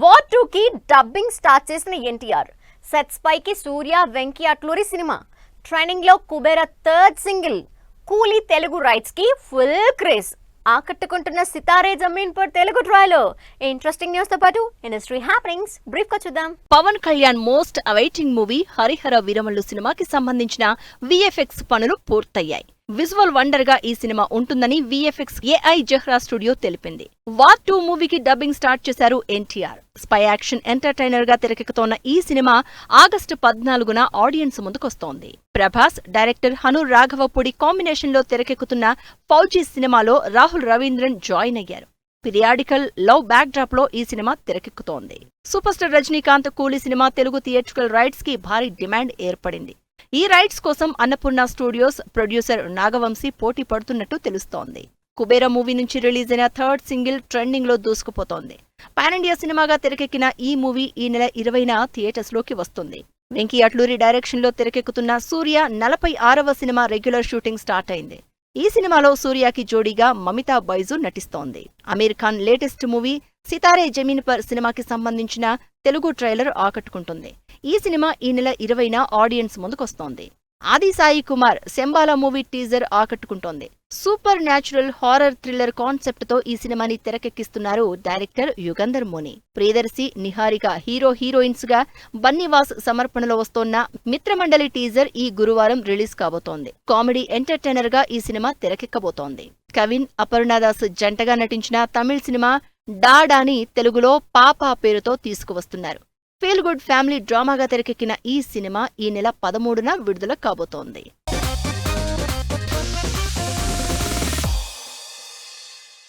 War 2 కి dubbing start చేసిన NTR sets పైకి సూర్య వెంకీ అట్లూరి సినిమా ట్రైనింగ్ లో Kubera third single Coolie Telugu rights కి ఫుల్ క్రేజ్ ఆకట్టుకుంటున్న సితారే జమీన్ పర్ తెలుగు ట్రైలో ఇంట్రెస్టింగ్ న్యూస్ తో పాటు ఇండస్ట్రీ హ్యాపెనింగ్స్ బ్రీఫ్ గా చూద్దాం. Pawan Kalyan most awaiting movie Harihara Veeramallu సినిమాకి సంబంధించిన విఎఫ్ఎక్స్ పనులు పూర్తయ్యాయి. విజువల్ వండర్ గా ఈ సినిమా ఉంటుందని విఎఫ్ఎక్స్ ఏఐ జహ్రా స్టూడియో తెలిపింది. వార్ 2 మూవీకి డబ్బింగ్ స్టార్ట్ చేశారు ఎన్టీఆర్. స్పై యాక్షన్ ఎంటర్టైనర్ గా తెరకెక్కుతోన్న ఈ సినిమా ఆగస్టు 14న ఆడియన్స్ ముందుకొస్తోంది. ప్రభాస్, డైరెక్టర్ హను రాఘవపూడి కాంబినేషన్ లో తెరకెక్కుతున్న ఫౌజీ సినిమాలో రాహుల్ రవీంద్రన్ జాయిన్ అయ్యారు. పిరియాడికల్ లవ్ బ్యాక్ డ్రాప్ లో ఈ సినిమా తెరకెక్కుతోంది. Super star Rajinikanth Coolie cinema Telugu theatrical rights కి భారీ డిమాండ్ ఏర్పడింది. ఈ రైట్స్ కోసం అన్నపూర్ణ స్టూడియోస్ ప్రొడ్యూసర్ నాగవంశీ పోటీ పడుతున్నట్టు తెలుస్తోంది. కుబేర మూవీ నుంచి రిలీజ్ అయిన థర్డ్ సింగిల్ ట్రెండింగ్ లో దూసుకుపోతోంది. పాన్ ఇండియా సినిమాగా తెరకెక్కిన ఈ మూవీ ఈ నెల 20న థియేటర్స్ లోకి వస్తుంది. వెంకీ అట్లూరి డైరెక్షన్ లో తెరకెక్కుతున్న సూర్య 46వ సినిమా రెగ్యులర్ షూటింగ్ స్టార్ట్ అయింది. ఈ సినిమాలో సూర్యకి జోడీగా మమితా బైజు నటిస్తోంది. అమీర్ ఖాన్ లేటెస్ట్ మూవీ సితారే జమీన్ పర్ సినిమాకి సంబంధించిన తెలుగు ట్రైలర్ ఆకట్టుకుంటుంది. ఈ సినిమా ఈ నెల 20న ఆడియన్స్ ముందుకొస్తోంది. ఆది సాయి కుమార్ శంబాలా మూవీ టీజర్ ఆకట్టుకుంటోంది. Super natural horror thriller concept తో ఈ సినిమాని తెరకెక్కిస్తున్నారు డైరెక్టర్ యుగంధర్ మోని. ప్రియదర్శి, నిహారిక హీరోయిన్స్ గా బన్నీవాస్ సమర్పణలో వస్తోన్న మిత్రమండలి టీజర్ ఈ గురువారం రిలీజ్ కాబోతోంది. కామెడీ ఎంటర్టైనర్ గా ఈ సినిమా తెరకెక్కబోతోంది. కవిన్, అపర్ణదాస్ జంటగా నటించిన తమిళ సినిమా డాడాని తెలుగులో పాపా పేరుతో తీసుకువస్తున్నారు. ఫీల్ గుడ్ ఫ్యామిలీ డ్రామాగా తెరకెక్కిన ఈ సినిమా ఈ నెల 13న విడుదల కాబోతోంది.